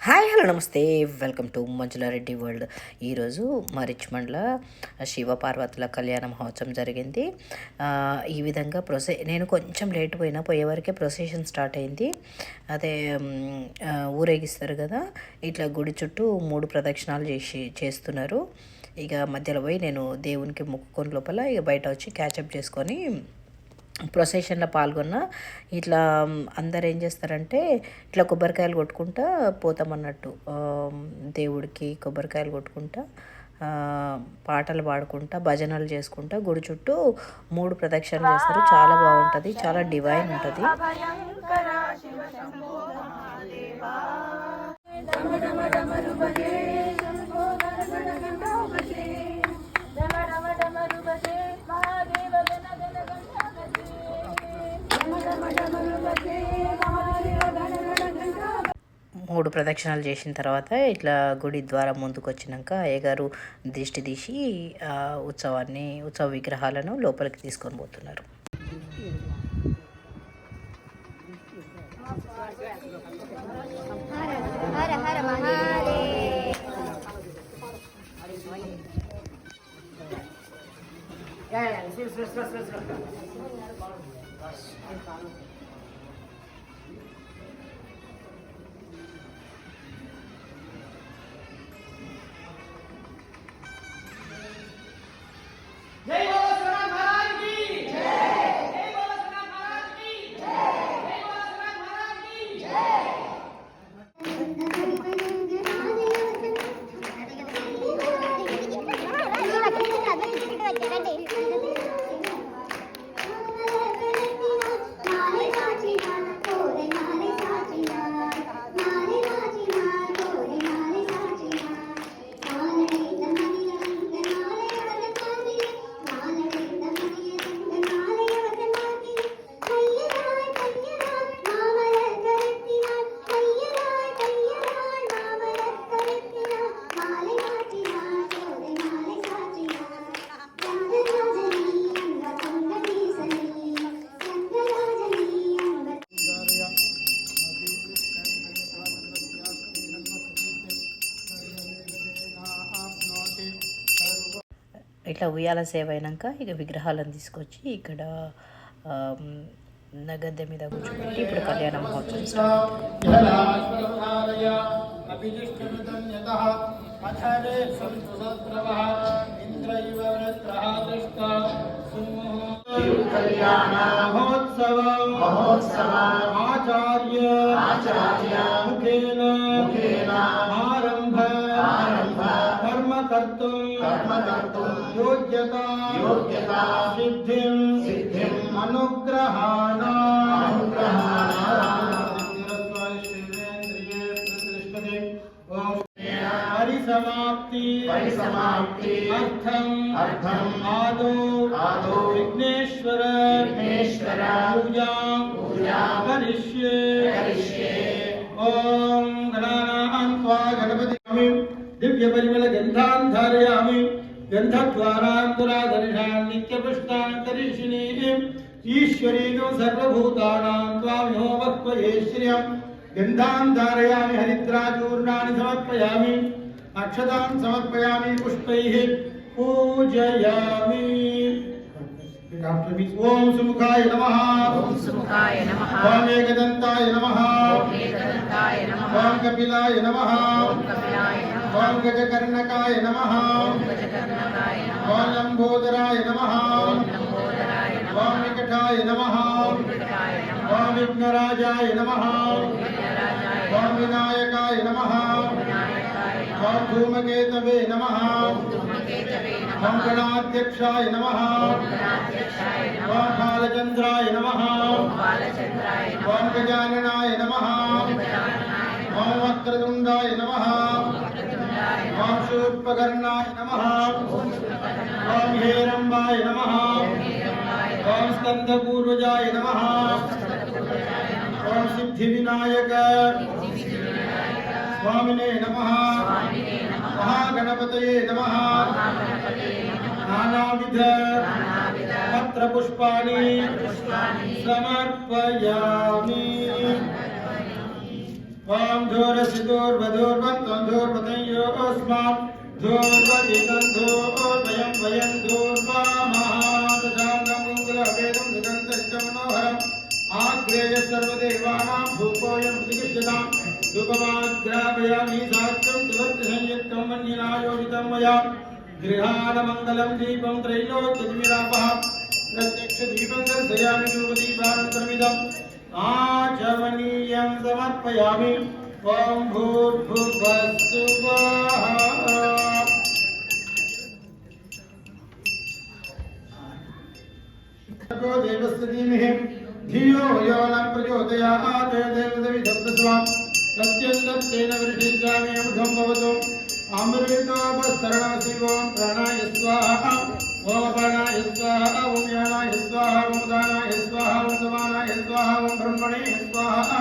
Hi hello నమస్తే, welcome to Manjula Reddy world. ఈరోజు మా రిచ్మండ్లో శివ పార్వతుల కళ్యాణ మహోత్సవం జరిగింది. ఈ విధంగా నేను కొంచెం లేట్ పోయేవరకే ప్రొసెషన్ స్టార్ట్ అయింది. అదే ఊరేగిస్తారు కదా, ఇట్లా గుడి చుట్టూ 3 ప్రదక్షిణాలు చేస్తున్నారు. ఇక మధ్యలో పోయి నేను దేవునికి మొక్కుకొని లోపల ఇక బయట వచ్చి క్యాచప్ చేసుకొని ప్రొసెషన్లో పాల్గొన్న. ఇట్లా అందరు ఏం చేస్తారంటే ఇట్లా కొబ్బరికాయలు కొట్టుకుంటా పోతామన్నట్టు, దేవుడికి కొబ్బరికాయలు కొట్టుకుంటా పాటలు పాడుకుంటా భజనలు చేసుకుంటా గుడి చుట్టూ 3 ప్రదక్షిణలు చేస్తారు. చాలా బాగుంటుంది, చాలా డివైన్ ఉంటుంది. మూడు ప్రదక్షిణాలు చేసిన తర్వాత ఇట్లా గుడి ద్వారం ముందుకు వచ్చినాక అయ్యగారు దిష్టి తీసి ఉత్సవ విగ్రహాలను లోపలికి తీసుకొని పోతున్నారు. ఇట్లా ఉయ్యాల సేవ అయినాక ఇక విగ్రహాలను తీసుకొచ్చి ఇక్కడ గద్దె మీద కూర్చోబెట్టి ఇప్పుడు కళ్యాణ మహోత్సవం స్టార్ట్. योग्यता सिद्धिं अनुग्रहाण परिसमाप्ति अर्थम आदो विघ्नेश्वर पूजा करिष्ये ओम गणानां त्वा गणपति दिव्य परिमल गंधान् धारयामि गंधद्वारान्तरादर्शान् नित्यपुष्टान्तरीषिणीं ईश्वरीं सर्वभूतानां त्वामिहो वक्वये श्रियं गन्धान् धारयामि हरिद्राचूर्णानि समर्पयामि अक्षतान् समर्पयामि पुष्पैः पूजयामि। ओम सुमुखाय नमः ओम एकदन्ताय नमः ओम कपिलाय नमः ओम गजकर्णकाय नमः ओम लंबोदराय नमः ओम विकटाय नमः ओम विघ्नराजाय नमः ओम विनायकाय नमः ओम धूमकेतवे नमः ओम गणाध्यक्षाय नमः ओम बालचंद्राय नमः ओम गजाननाय नमः ओम वक्रतुंडाय नमः ओम शूर्पकर्णाय नमः ओम हेरंबाय नमः ओम स्कंदपूर्वजाय नमः ओम सिद्धिविनायक स्वामिने नमः महागणपतये नमः नानाविध पत्रपुष्पाणि समर्पयामि। वां धूरसिदूर्वधूर्वन्तं धूर्वतयोऽस्मात् धूर्वजितं धूर्वयं वयं धूर्वामहादशाङ्गं कुलभेदं सुगन्धश्च मनोहरम् आग्रेय सर्वदेवानां भूपोऽयं प्रतिष्ठितां धूपमाग्रापयामि साक्ष्यं सुवर्चसंयुक्तं मन्यना योजितं मया गृहाणमङ्गलं दीपं त्रैलोक्यतिमिरापः प्रत्यक्षदीपं दर्शयामि धूपदीपानन्तरमिदम् आचमनीयं समर्पयामि ॐ भूर्भुवः स्वः देवस्य धीमहि धियो यो न प्रचोदयात् देवदविधप्रस्वात् सत्यं वृषिष्यामि अमृतं भवतु अमृतोपस्तरणमसि ॐ प्राणाय स्वाहा ॐ अपानाय स्वाहा ॐ यानाय स्वाहा ॐ उदानाय स्वाहा ॐ समानाय स्वाहा ॐ ब्रह्मणे स्वाहा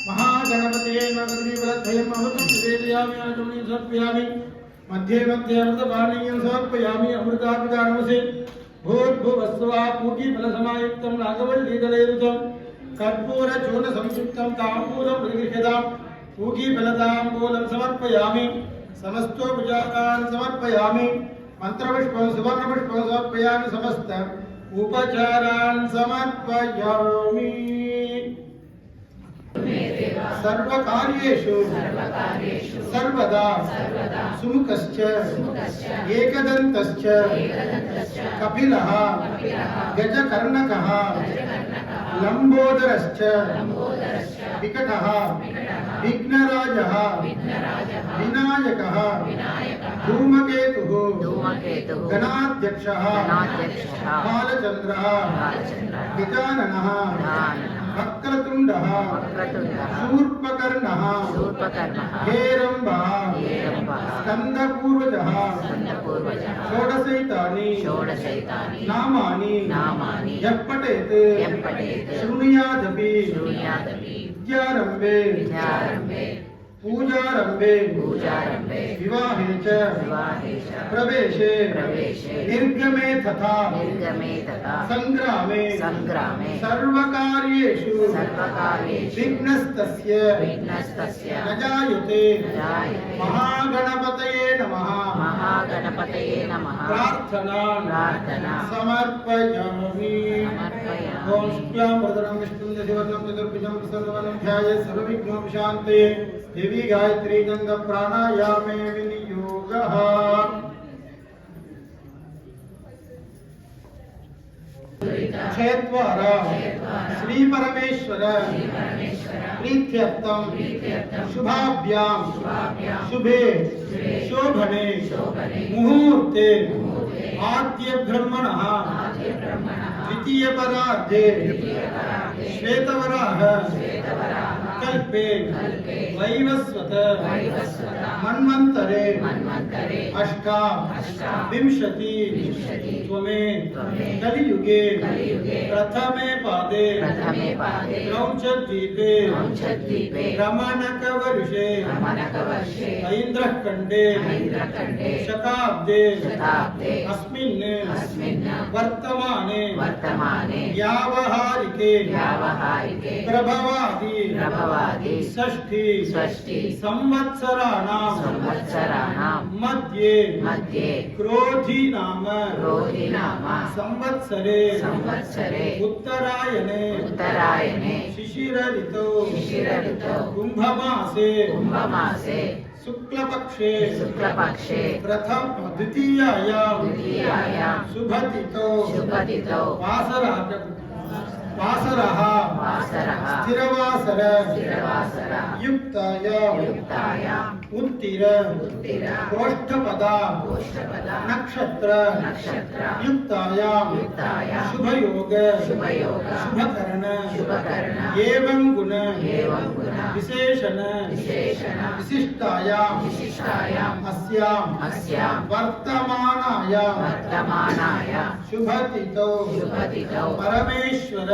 महागणपते नवद्वीपद्वयम् अमृतं निवेदयामि आचमनीं समर्पयामि मध्ये मध्ये अमृतपानीयं समर्पयामि अमृतापितानमसि भूर्भुवस्सुवा पूगीफलसमायुक्तं नागवल्लीदलेरुतं कर्पूरचूर्णसंयुक्तं ताम्बूलं प्रतिगृह्यतां पूगीफलताम्बूलं समर्पयामि समस्तोपचारान् समर्पयामि मंत्रपुष्पं सुवर्णपुष्पं समर्पयामि समस्त उपचारान् समर्पयामि सर्वकार्येषु सर्वदा सुमुखश्च एकदन्तश्च कपिलः गजकर्णकः लंबोदरश्च विकटः विघ्नराजः विनायकः धूमकेतुः गणाध्यक्षः बालचन्द्रः गजाननः वक्रतुण्डः शूर्पकर्णः हेरम्बः स्कन्दपूर्वजः षोडशैतानि नामानि यः पठेत् शृणुयादपि विद्यारम्भे पूजारम्भे विवाहे च प्रवेशे निर्गमे तथा संग्रामे सर्वकार्येषु विघ्नस्तस्य न जायते महागणपतये नमः प्रार्थना समर्पयामि ॐ शुक्लां वरदं विष्णुं दशवर्णं चतुर्भुजं प्रसन्नवदनं ध्यायेत् सर्वविघ्नोपशान्तये देवी गायत्री गंगा प्राणायामे विनियोगः क्षेत्वारा श्री परमेश्वर प्रीत्यर्थम शुभाभ्याम शुभे शोभने मुहूर्ते आद्य ब्रह्मणः द्वितीय परार्धे श्वेतवराह कल्पे वैवस्वत मन्वन्तरे अष्टाविंशति त्वमे कलियुगे प्रथमे पादे क्रौञ्चद्वीपे रमणकवर्षे ऐन्द्रःखण्डे शताब्दे अस्मिन् वर्तमाने व्यावहारिके प्रभवादि षष्ठी संवत्सराणां मध्ये क्रोधी नाम संवत्सरे उत्तरायणे शिशिर ऋतौ कुंभमासे शुक्लपक्षे प्रथम द्वितीयायां शुभतिथौ वासरः स्थिरवासर युक्तायां उत्तिर कोष्ठपदा नक्षत्र युक्तायां शुभयोग शुभकरण एवं गुण विशेषण विशिष्टायां अस्यां वर्तमानायां शुभतिथौ परमेश्वर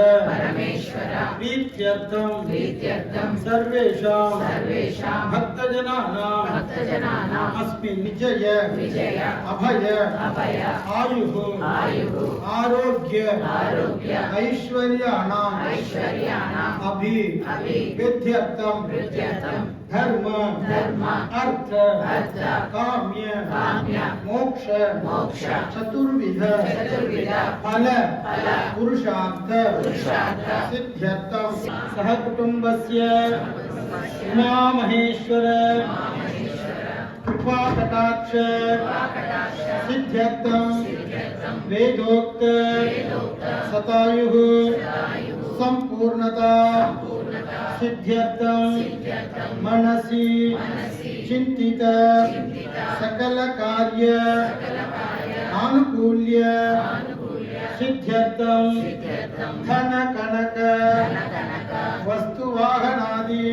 प्रीत्यर्थं सर्वेषां भक्तजनानां अस्मिन् विजय अभय आयुः आरोग्य ऐश्वर्याणाम् अभिवृद्ध्यर्थं धर्म अर्थ काम्य मोक्ष चतुर्विध फल पुरुषार्थ सिद्ध्यर्थं सह कुटुम्बस्य उमा महेश्वर कृपा कटाक्ष सिद्ध्यर्थं वेदोक्त सतायुः संपूर्णता सिद्ध्यर्थं मनसि चिंतित सकल कार्य आनुकूल्य सिद्ध्यर्थं धन कनक वस्तुवाहनादि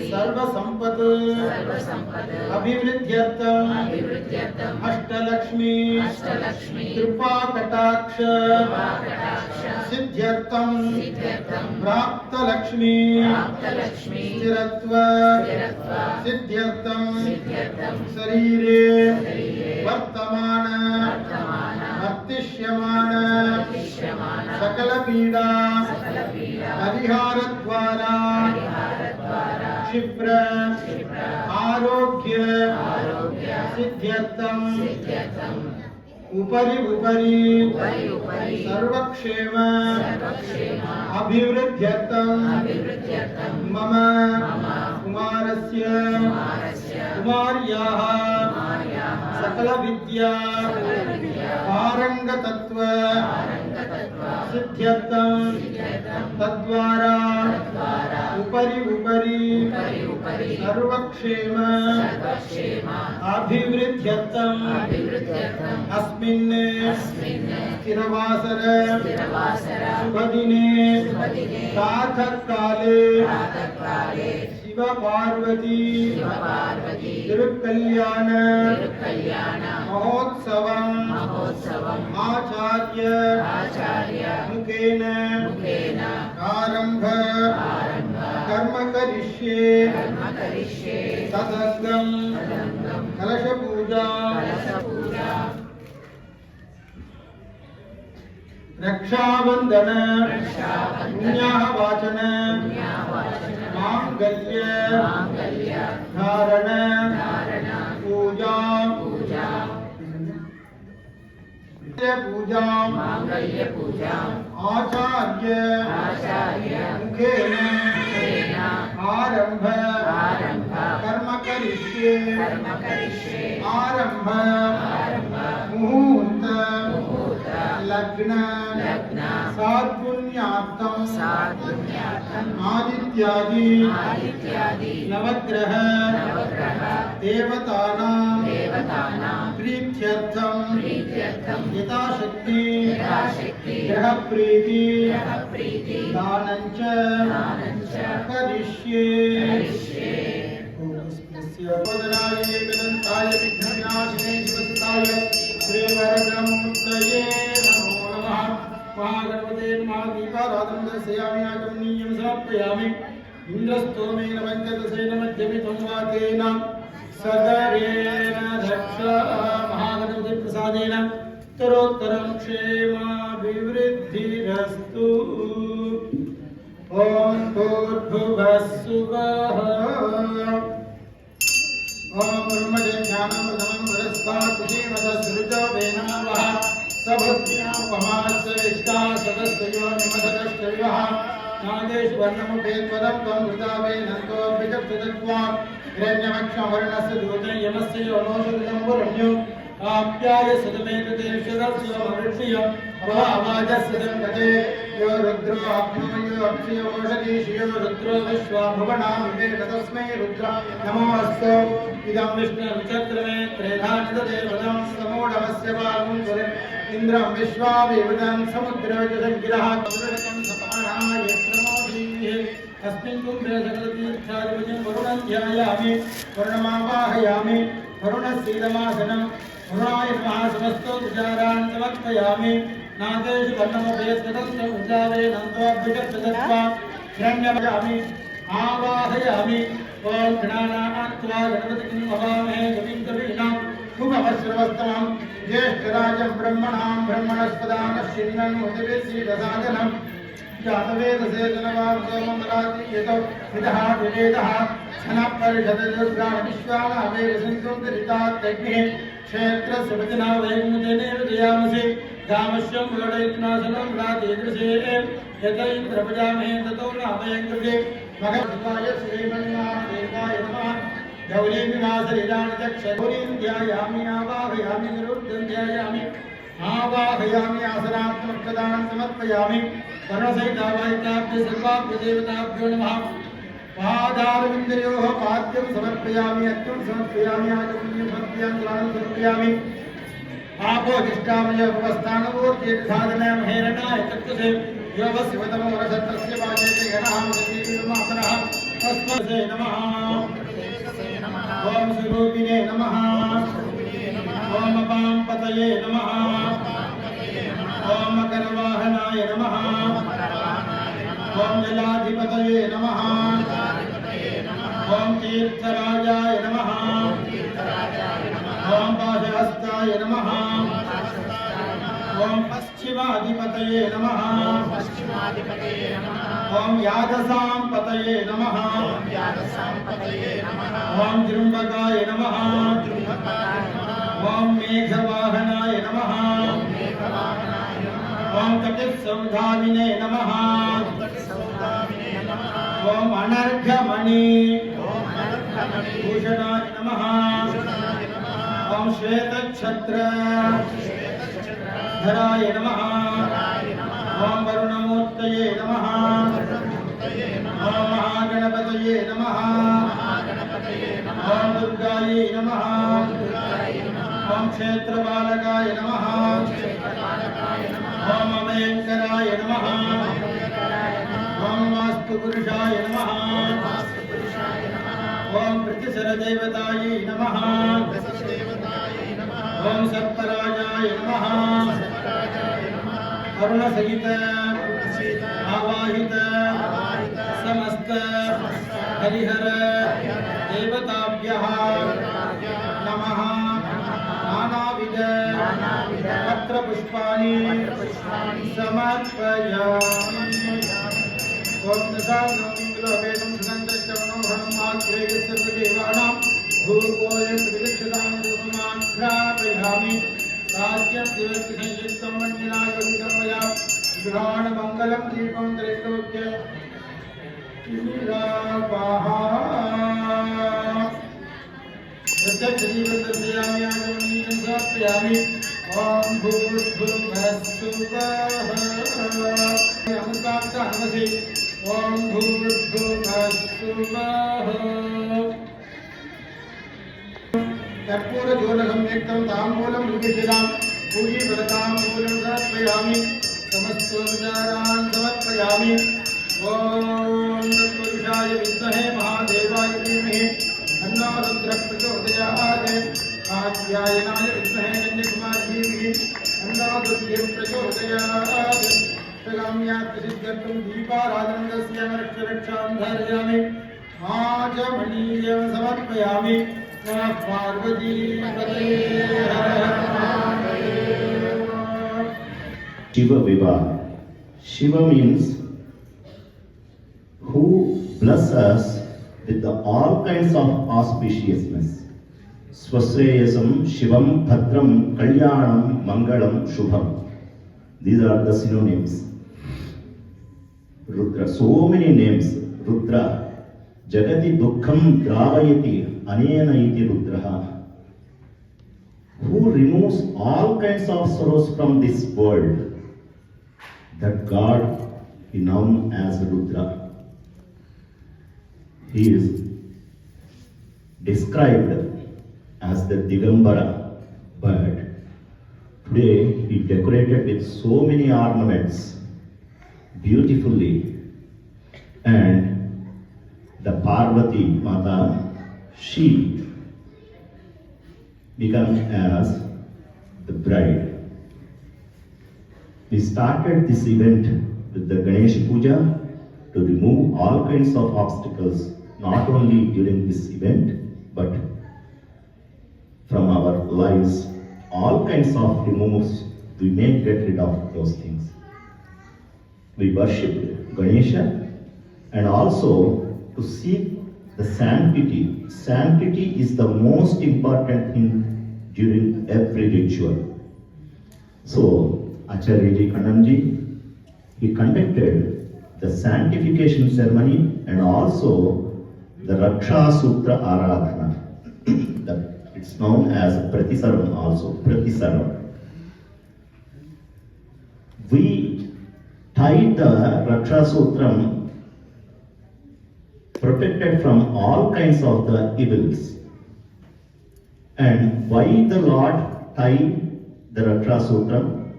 सर्व संपद अभिवृद्ध्यर्थं अष्टलक्ष्मी कृपा कटाक्ष सिद्ध्यर्थं प्राप्त लक्ष्मी स्थिरत्व सिद्ध्यर्थं शरीरे वर्तमान वर्तिष्यमान सकल पीड़ा परिहार द्वारा क्षिप्र आरोग्य सिद्ध्यर्थं उपरि सर्वक्षेम अभिवृद्ध्यर्थं मम कुमारस्य कुमार्याः सकल विद्या पारंगतत्व सिद्ध्यर्थं तद्वारा उपरि सर्वक्षेम अभिवृद्ध्यर्थं अस्मिन् स्थिरवासर शुभदिने प्रातःकाले शिव पार्वती तिरुकल्याण महोत्सवम् आचार्य मुखेन आरंभ कर्म करिष्ये सदंगम कलश पूजा रक्षाबंधन पुण्याह वाचन मांगल्य धारण पूजा पूजा आचार्य मुखेन आरंभ कर्म करिष्ये आरंभ मुहूर्त लग्न सात्पुण्यार्थं आदित्यादि नवग्रह देवतानां प्रीत्यर्थं यथाशक्ति ग्रह प्रीति दानञ्च करिष्ये वदनाय वेदन्ताय विघ्नविनाशिने शिवसुताय श्रीवरदमुक्तये नमो नमः। महागणपते नमः। दीपाराधनं दर्शयामि आचमनीयं समर्पयामि। इन्द्रस्तोमेन पञ्चदशेन मध्यमितं वा तेन सदरेण दक्ष महागणपति प्रसादेन उत्तरोत्तरं क्षेमाभिवृद्धिरस्तु। ॐ भूर्भुवः सुवः ॐ ब्रह्मज्ञानं प्रथमं पुरस्तात् श्रीमदसृजो वेनावः सभक्त्यापमास्सविष्टा सदस्यो निमदकश्चैवः नागेषु वर्णमुखे त्वदं त्वं वृतावेनन्तोऽभिजप्तदत्वात् हिरण्यवक्षवर्णस्य दूतं यमस्य योनोषधं वरुण्यो आप्याय सदमेतदेशदस्योमवृष्टिय अवाजस्सदं गते यो रुद्रो आप्नोयो अक्षयो ओषधीषयो रुद्रो विश्वा भुवनामिवेद तस्मै रुद्र नमोऽस्तु। इदं विष्णुविचक्रमे त्रेधानिददेवतं समूढमस्य वागुंसुरे इन्द्रं विश्वाभिवदं समुद्रवजसङ्गिरः कौरवकं सपाणाय प्रमोदीः। अस्मिन् कुम्भे सकलतीर्थादिवजं वरुणं ध्यायामि वरुणमावाहयामि वरुणशीलमासनं वरुणाय नमः समस्तोपचारान् समर्पयामि। नागेषु वर्णमुपेस्ततस्य उद्दावेनन्तोऽभ्युजप्तदत्वा हिरण्यमयामि आवाहयामि ओम गणानात्वा गणपतिं हवामहे कविं कवीनां मुखमश्रवस्तमं ज्येष्ठराजं ब्रह्मणां ब्रह्मणस्पदानश्चिन्नन्मुदिभिर्सीदसादनं जातवेदसेतनवार्गोमराति यतो विदः विवेदः क्षणपरिषदुर्गाणविश्वानावेदसंसुन्दरितात्यग्निः क्षेत्रसुभजना वैमुदेनेव जयामसि गामश्यं पुरोडयित्नासनं रातेदृशे यत इन्द्रपजामहे ततो नामयङ्कृते मगधवाय श्रीमन्नारायणाय नमः गौरीविनाशलीलानिचक्षगौरीं ध्यायामि आवाहयामि निरुद्धं ध्यायामि आवाहयामि आसनात्मकदानं समर्पयामि कर्णसहितावाहिताभ्य सर्वाभ्य देवताभ्यो नमः पादारविन्दयोः पाद्यं समर्पयामि अर्घ्यं समर्पयामि आचमनीयं समर्पयामि दानं समर्पयामि आपोजिष्टामय उपस्थानवोर्तीर्थादनय महेरणाय तत्त्वसे योगशिवतमो रसतस्य वाचेते गणः मुदतीर्मातरः तस्मै नमः ओम स्वरूपिणे नमः ओम अपां पतये नमः ओम मकरवाहनाय नमः ओम जलाधिपतये नमः ओम तीर्थराजाय नमः ओम पाशहस्ताय नमः ओम पश्चिमाधिपतये नमः ओम यादसां पतये नमः ओम जृम्बकाय नमः ओम मेघवाहनाय नमः ओम कटित्संधाविने नमः ओम अनर्घमणि भूषणाय नमः ओम श्वेतक्षत्र धराय नमः ओम वरुणमूर्तये नमः ओम महागणपतये नमः ओम दुर्गायै नमः ओम क्षेत्रपालकाय नमः ओम अभयंकराय नमः ओम वास्तुपुरुषाय नमः ओम प्रतिशरदेवतायै नमः ओम सर्पराजाय नमः अरुणसहित आवाहित समस्त हरिहर देवताभ्यः नमः नानाविध पत्रपुष्पाणि समर्पयामि ओम दशानोवेदं सुगन्धश्रवणोहणमात्रेय सर्वदेवानां भूर्भुवः प्रतिष्ठितां रूपमाघ्रापयामि राज्यं दिवस्य संयुक्तं मन्दिरायोगितमया गृहाणमङ्गलं दीपं त्रैलोक्य प्रत्यक्षदीपं दर्शयामि आचमनीयं समर्पयामि ॐ भूर्भुवः स्वः अमृताब्ध नमसि ॐ भूर्भुवः स्वः कर्पूरजोलसंयुक्तं ताम्बूलं रुचिरां पूजीफलताम्बूलं समर्पयामि समस्तोपचारान् समर्पयामि ॐ तत्पुरुषाय विद्महे महादेवाय धीमहि तन्नो रुद्रः प्रचोदयात् कात्यायनाय विद्महे कन्याकुमारी धीमहि तन्नो दुर्गे प्रचोदयात् प्रगाम्यात्सिद्ध्यर्थं दीपाराधनं दस्यामि रक्षां धारयामि आचमनीयं समर्पयामि Parvati Shiva Vivah. Shiva means who bless us with all kinds of auspiciousness. Swasreyasam, Shivam, Bhadram, Kalyanam, Mangalam, Shubham. These are the synonyms. Rudra, so many names. Rudra, Jagati Dukkham Dravayati, Anena iti Rudraha. Who removes all kinds of sorrows from this world. That God is known as Rudra. He is described as the Digambara, but today he decorated with so many ornaments beautifully, and the Parvati Mata, she becomes as the bride. We started this event with the Ganesh Puja to remove all kinds of obstacles not only during this event, but from our lives, all kinds of removes, we may get rid of those things. We worship Ganesha and also to seek the sanctity. Sanctity is the most important thing during every ritual. So, Acharya Kananji, he conducted the sanctification ceremony and also the Raksha Sutra Aradhana. It's known as Pratisaram also, Pratisaram. We tied the Raksha Sutram protected from all kinds of the evils. And why the Lord tied the Raksha Sutram?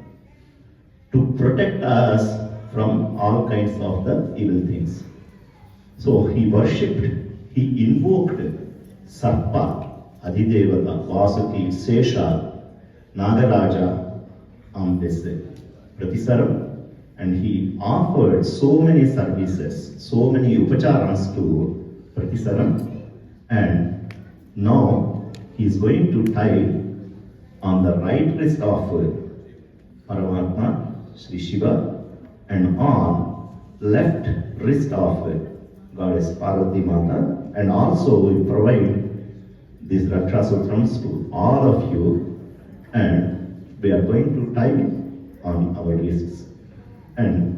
To protect us from all kinds of the evil things. So he worshipped, he invoked Sarpa, Adhidevata, Vasuki, Sesha, Nagaraja on this Pratisaram, and he offered so many services, so many upacharans to Pratisaram, and now he is going to tie on the right wrist of Paramatma, Sri Shiva, and on left wrist of Goddess Parvati Mata, and also we provide these Raksha Sutrams to all of you, and we are going to tie on our wrists. And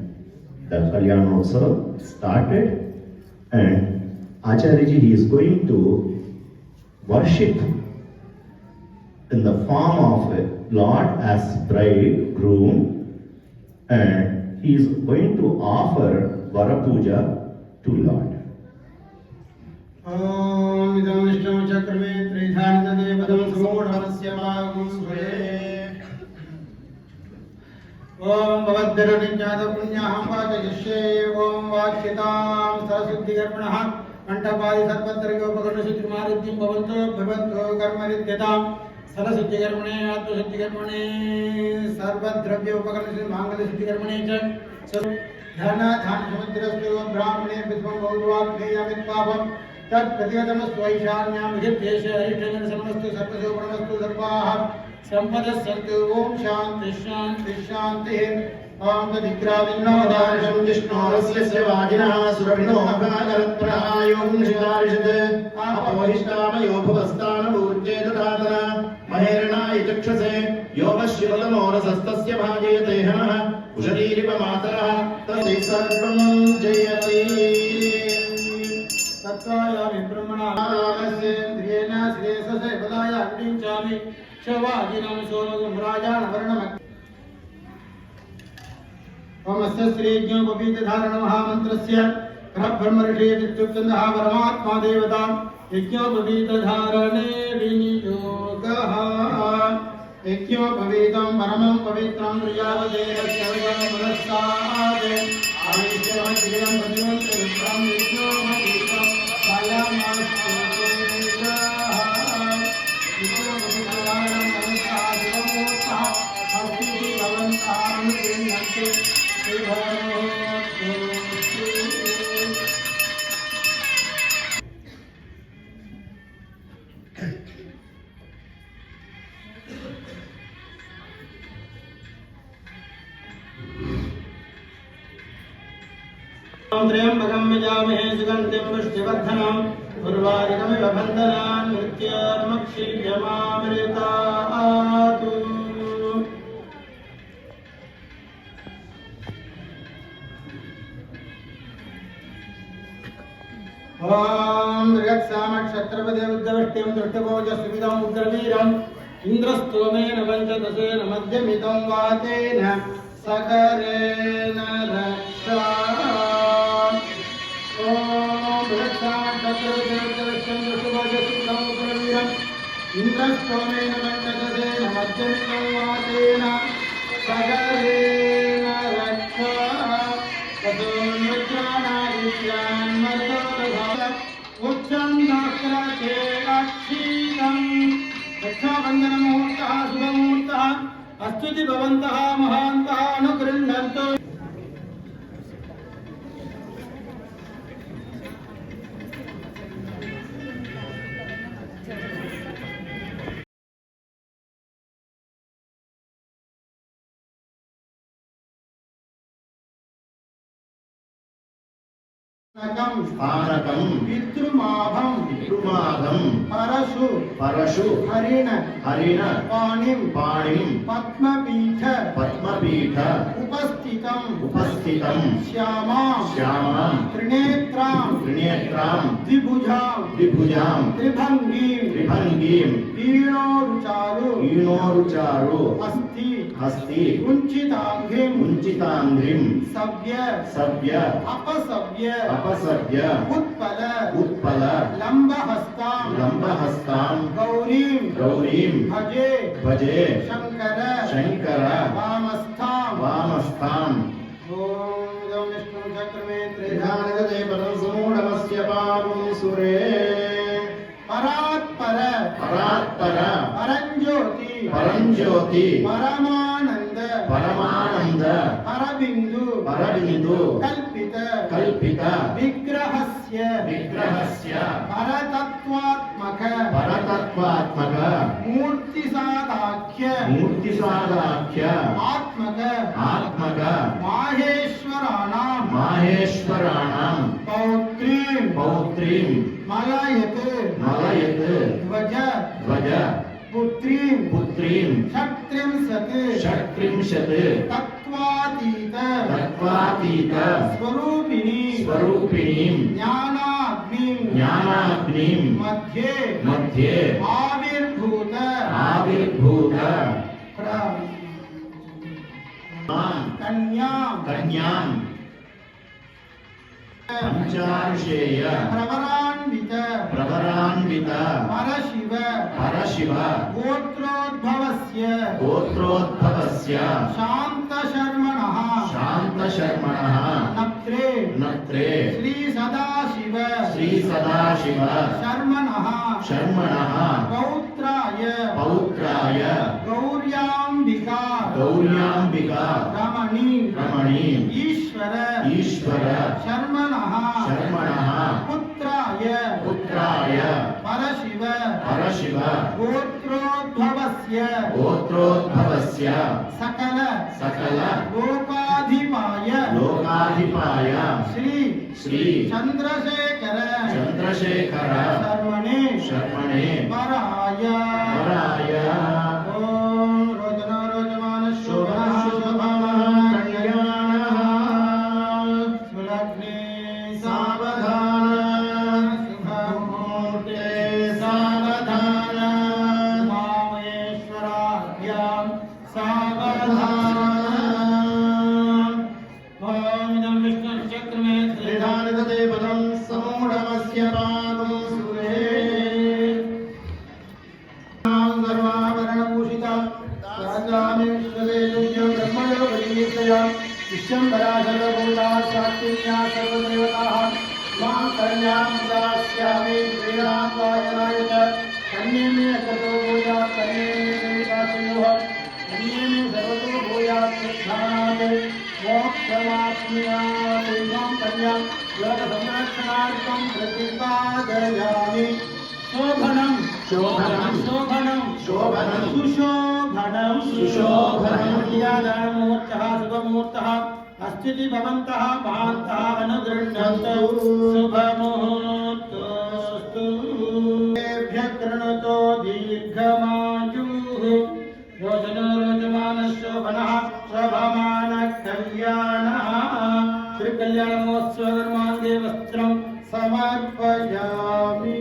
the Kalyanotsava started, and Acharyaji, he is going to worship in the form of Lord as bridegroom, and he is going to offer Varapuja to Lord. Om idam vishnu chakrame tridhantate padam samudhamasya magum svare. Om bhavadhara vinyata punyaham vajayashe. Om vakshitam saraswati karmanah mantapadi sarvatra yopakarna siddhimaridhyam bhavanto bhavanto karmariddhatam saraswati karmane atmasati karmane sarvadravya upakarna mangala siddhi karmane cha dhana dhana samudrastu brahmane vidvam bhaudvakneyamit pavam तत् प्रतिगतमस्तु ऐशान्यां विहितेश ऐष्ठजन समस्तु सर्वसो प्रणमस्तु सर्वाः सम्पदः सन्तु ओम शान्ति शान्ति शान्तिः ओम तदिग्राविन्नोदार्शं विष्णोरस्य सेवाजिनः सुरभिनो अगागरत्प्रहायों निषदारिषत् अपवरिष्टामयो भवस्तानभूज्ये दधातना महेरणा इचक्षसे यो वश्यवतमोरसस्तस्य भाजयते हनः कुशलीरिव मातरः तस्यै सर्वं जयति तत्त्वायामि ब्रह्मणासेन्द्रियेण श्रेयससे पदाय अग्निञ्चामि शवाजिनं सोमगं राजानवर्णमग् ओमस्य श्रीयज्ञोपवीतधारणमहामन्त्रस्य ब्रह्मर्षित्युक्तः परमात्मा देवता यज्ञोपवीतधारणे विनियोगः यज्ञोपवीतं परमं पवित्रं प्रियावदेवं पुरस्तात् आविष्यमग्रियं प्रतिमन्त्रं यज्ञोपवीतं त्र्यंबकं यजामहे सुगन्धिं पुष्टिवर्धनम् उर्वारुकमिव बन्धनान् मृत्युर्मुक्षीयमामृतातु। ॐ मृगत्सामक्षत्रपदे उद्धवष्टिं दृष्टभोजस्विदम् उग्रवीरम् इन्द्रस्तोमेन पञ्चदशेन मध्यमितं वातेन सकरेण रक्षा। इन्द्रस्तोमेन पञ्चदशेन मध्यमितं वातेन सकरेण रक्षा। ततो नृत्यानादित्यान्मर्दोदभाव उच्चन्दास्त्राचे अक्षीतम्। रक्षाबन्धनमुहूर्तः शुभमुहूर्तः अस्तुति भवन्तः महान्तः अनुगृह्णन्तु। स्थानकं पितृमाभं परशु हरिण पाणिं पद्मपीठ उपस्थितं श्यामां त्रिनेत्रां द्विभुजां त्रिभंगीं वीणोरुचारु हस्ति कुञ्चिताङ्घ्रिं सव्य अपसव्य उत्पल लंबहस्तां गौरीं भजे शंकर वामस्थां ओम विष्णु चक्रमे त्रिधानगते परमसमूढमस्य पावं सुरे परात्पर परञ्ज्योति परमानंद परबिंदु कल्पित विग्रहस्य परतत्वात्मक मूर्तिसादाख्य आत्मक माहेश्वराणां पौत्रीं मलयत ध्वज पुत्रीं षट्त्रिंशत् तत्त्वातीत स्वरूपिणीं ज्ञानाग्निं मध्ये आविर्भूत कन्यां पंचार्षेय प्रवरान्वित परशिव गोत्रोद्भवस्य शान्तशर्मणः नत्रे श्री सदाशिव शर्मणः पौत्राय गौर्याम्बिका रमणी ईश्वर शर्मणः पुत्राय परशिव गोत्रोद्भवस्य सकल लोकाधिपाय श्री चंद्रशेखर शर्मणे पराय ओम रोचमान शोभमान सुलग्ने सावधान शुभमुहूर्ते सावधान मामेश्वराभ्यां सावधान ओम इदं विष्णुचक्रमे त्रिधानगते पदं समूढमस्य पादं सुरे सर्वाभरणभूषिता राजामेश्वरेभ्यो ब्रह्मयोगीयया विश्वम्भरा सर्वभूता सात्विन्या सर्वदेवताः मां कन्यां दास्यामि श्रीरामवायनाय कन्ये मे अकतो भूयात् कन्ये मे देवतासयोः कन्ये मे सर्वतो भूयात् सिद्धानात् मोक्षमाप्नुयात् इमां कन्यां लोकसंरक्षणार्थं प्रतिपादयामि शोभनं सुशोभनं यादानमुहूर्तः शुभमुहूर्तः अस्ति भवन्तः महान्तः अनुगृह्णन्तु शुभमुहूर्तोऽस्तु तेभ्यः कृणुतो दीर्घमायुः रोचमानः शोभनः शोभमानः कल्याणः श्रीकल्याणमहोत्सवकर्माङ्गे वस्त्रं समर्पयामि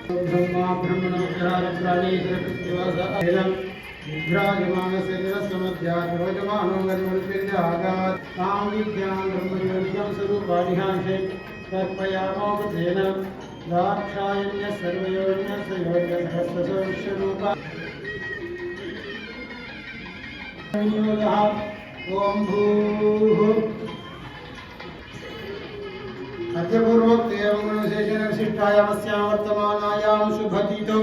ब्रह्मा ब्रह्मणोऽक्षरारप्राणीश्वरकृत्यवासः विभ्राजमानस्य निरस्तमध्यात् रोचमानो गतिमनुष्यजागात् तां विद्यां ब्रह्मयोग्यं स्वरूपाणिहांशे तर्पयामोपथेन दाक्षायण्यः सर्वयोग्यः सयोग्यसहस्रशो विश्वरूपा ॐ भूः अद्यपूर्वोक्तेन विशेषेण विशिष्टायामस्यां वर्तमानायां शुभतिथौ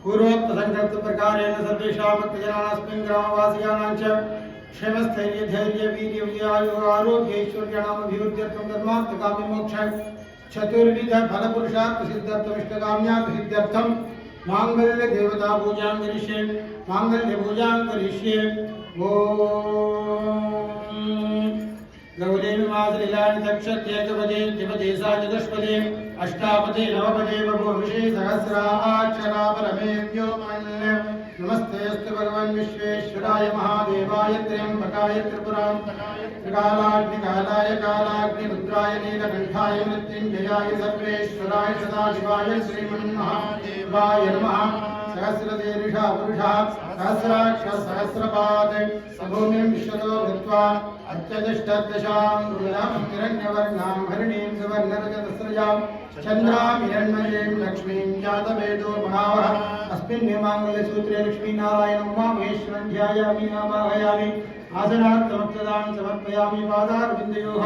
पूर्वोक्तसङ्कल्पप्रकारेण सर्वेषां भक्तजनानास्मिन् ग्रामवासियानां च क्षेमस्थैर्य धैर्य वीर्य विजयायु आरोग्यैश्वर्याणाम् अभिवृद्ध्यर्थं धर्मार्थकाममोक्ष चतुर्विध फलपुरुषार्थ सिद्ध्यर्थम् इष्टकाम्यार्थ सिद्ध्यर्थं मांगल्य देवता पूजां करिष्ये मांगल्य पूजां करिष्ये ओम गौरी मासलीलानि तक्षत्येकपदे द्विपदे साचतुष्पदे अष्टापदे नवपदे बभूविषे सहस्राक्षरा परमेभ्यो मन्ये नमस्तेऽस्तु भगवन् विश्वेश्वराय महादेवाय त्र्यम्बकाय त्रिकालाग्निकालाय कालाग्निरुद्राय नीलकण्ठाय मृत्युञ्जयाय सर्वेश्वराय सदाशिवाय श्रीमन्महादेवाय नमः सहस्रशीर्षः पुरुषः सहस्राक्ष सहस्रपाद भूमिं विश्वतो कृत्वा अत्यतिष्ठद्दशां गुणां हिरण्यवर्णां हरिणीं सुवर्णरजतस्रजां चन्द्रां हिरण्मयीं लक्ष्मीं जातवेदो महावः अस्मिन् माङ्गल्यसूत्रे लक्ष्मीनारायणं महेश्वरं ध्यायामि नामाहयामि आसनार्थमक्षदां समर्पयामि पादारविन्दयोः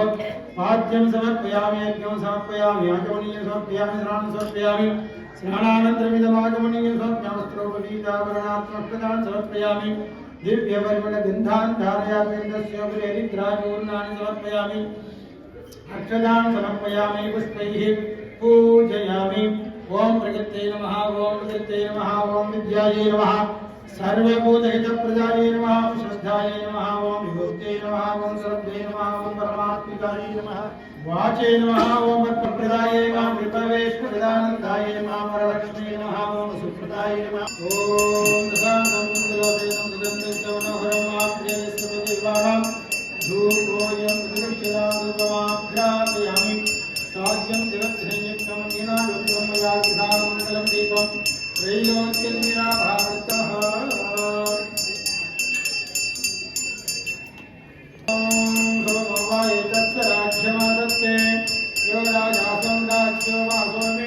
पाद्यं समर्पयामि यज्ञं समर्पयामि आचमनीयं समर्पयामि स्नानं समर्पयामि स्नानानन्तरमिदमागमनीयं समर्पयामि समर्पयामि दिव्यपरिमलगन्धान् धारयामि तस्योपरि हरिद्राचूर्णानि समर्पयामि अक्षतान् समर्पयामि पुष्पैः पूजयामि ओम प्रकृते नमः ओम प्रकृते नमः ओम विद्यायै नमः सर्वभूतहितप्रदायै नमः श्रद्धायै नमः ओम विभूते नमः ओम सर्वे नमः ओम परमात्मिकायै नमः वाचे नमः ओम प्रदायै नमः विपवेशप्रदानन्दायै नमः वरलक्ष्मी नमः ओम सुप्रदायै नमः ओम दशानन्दलोकेन सुगन्धितवनहरमाप्रियस्वदेवानां धूपोऽयं प्रतिक्षदानुपमाभ्यापयामि साध्यं जगत्संयुक्तं मीनायुक्तं मया विधानमण्डलं दीपं त्रैलोक्यनिराभावृतः एतस्य राज्यमादत्ते यो राजासं राज्यो वासो मे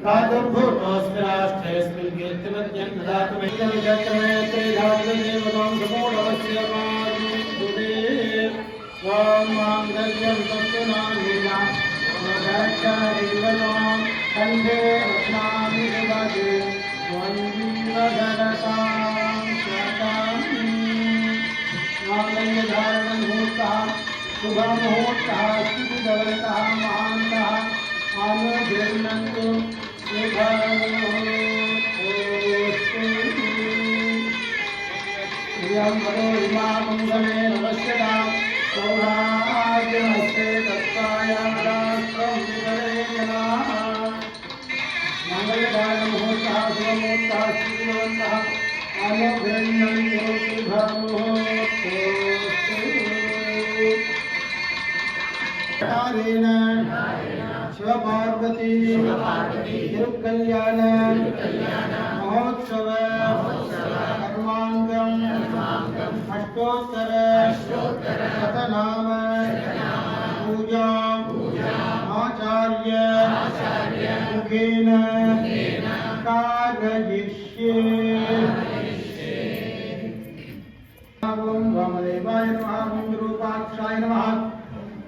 प्रादुर्भूतोऽस्मि राष्ट्रेऽस्मिन् कीर्तिमद्यं ददातु मे जगत्तमेत्रे धातुदेवतां समूढवस्य मारुदे त्वां माङ्गल्यं तत्त्वनामीना रक्षारीवतां कण्ठे रत्नानि विभजे त्वं मांगल्यधारणमुहूर्तः शुभमुहूर्तः स्थितिदवरतः महान्तः आनोभिर्नन्तु प्रियं वरो इमामङ्गले नमस्यता सौभाग्यमस्ते तत्कायादास्त्रं विवरेयनाः मांगल्यधारणमुहूर्तः शुभमुहूर्तः स्थितिदवरतः आनोभिर्नन्तु शुभमुहूर्तः शिवपार्वती तिरुकल्याण महोत्सव कर्मांगम अष्टोत्तर शतनाम पूजा आचार्य मुखेन कारयिष्ये। ओम वामदेवाय नमः ओम विरूपाक्षाय नमः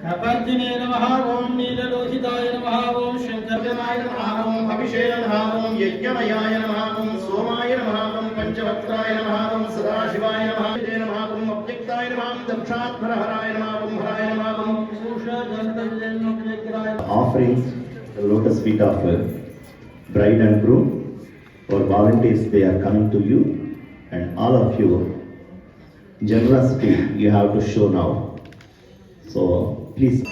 कपर्दिने नमः ओम नीललोहिताय नमः ओम शंकरजनाय नमः ओम अभिषेक नमः ओम यज्ञमयाय नमः ओम सोमाय नमः ओम पंचवक्त्राय नमः ओम सदाशिवाय नमः ओम अव्यक्ताय नमः ओम दक्षात्महराय नमः ओम हराय नमः ओम Offerings, the lotus feet of bride and groom or volunteers, they are coming to you, and all of you, generosity you have to show now. So please.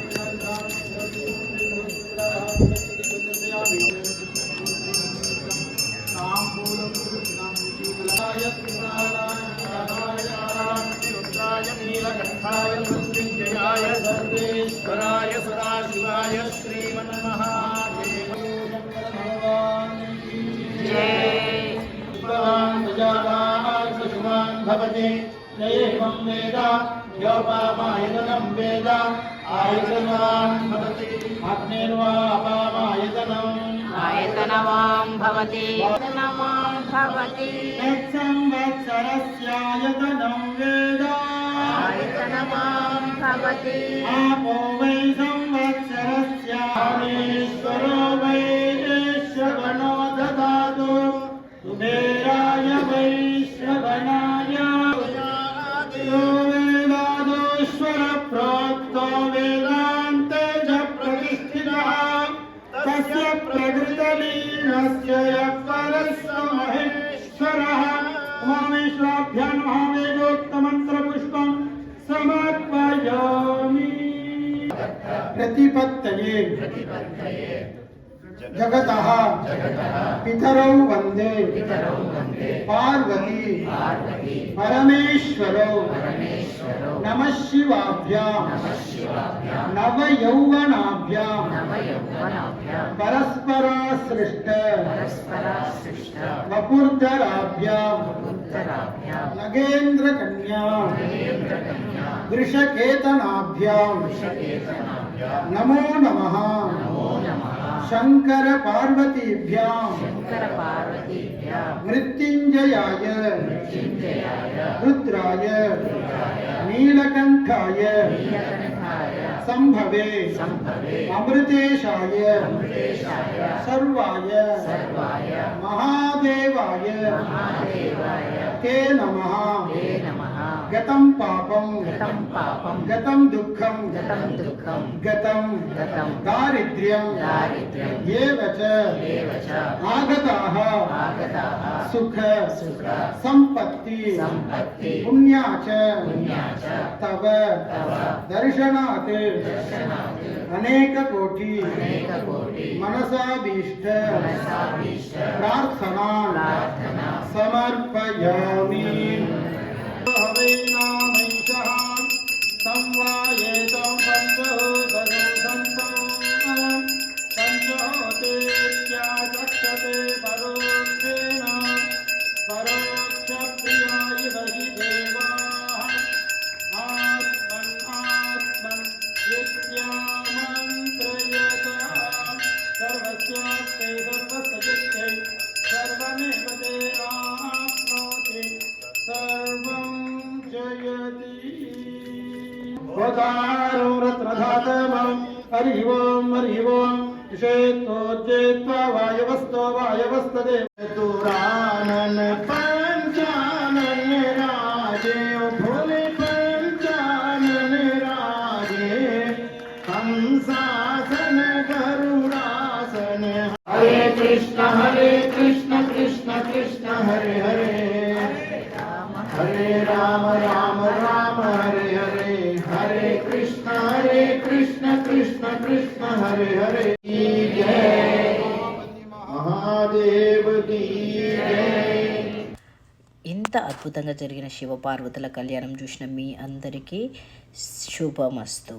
सर्वेश्वराय सदाशिवाय श्रीमन्महादेवाय भवति एवं वेद योपामायतनं वेद आयतनान् भवति अग्निर्वा अपामायतनम् आयतनवां भवति आयतनवां भवति तत्संवत्सरस्यायतनं वेद एतनवां भवति आपो वै संवत्सरस्यामेश्वरो वै श्रवणो ददातु कुबेराय वैश्रवणाय वेदादोश्वर प्रोक्तो वेदान्ते च प्रतिष्ठितः तस्य प्रकृतलीनस्य यः परस्य महेश्वरः उमामेश्वराभ्यां महावेदोक्तमन्त्रपुष्पं समर्पयामि। प्रतिपत्तये जगतः पितरौ वन्दे पार्वती परमेश्वरौ नमः शिवाभ्यां नवयौवनाभ्यां परस्परासृष्ट वपुर्धराभ्यां नगेन्द्रकन्या वृषकेतनाभ्यां नमो नमः शंकर पार्वतीभ्यां मृत्युंजयाय रुद्राय नीलकंठाय संभवे अमृतेशाय सर्वाय महादेवाय ते नमः गतं पापं गतं दुःखं गतं दारिद्र्यं येव च आगताः सुख संपत्ति पुण्या च तव दर्शनात् अनेक कोटि मनसाभीष्ट प्रार्थना समर्पयामि। संवायेतं पंचहोतरं सन्तं पंचहोतेत्याचक्षते परोक्षेण परोक्षप्रियाय वहि देवाः आत्मन् इत्यामन्त्रयतः सर्वस्यास्ते सर्वस्य सर्वमेव ते आप्नोति सर्वं जयति। गोदारं रत्नधातमं हरि ओं विषेत्वोज्जेत्वा वायवस्तो वायवस्तदे तुरानन पंचानन राजे भोले पंचानन राजे कंसासन गरुडासन। हरे कृष्ण कृष्ण कृष्ण हरे हरे हरे राम राम राम हरे हरे हरे कृष्ण कृष्ण कृष्ण हरे हरे। जय महादेव की जय। ఇంత అద్భుతంగా జరిగిన శివ పార్వతుల కళ్యాణం చూసిన మీ అందరికీ శుభమస్తు.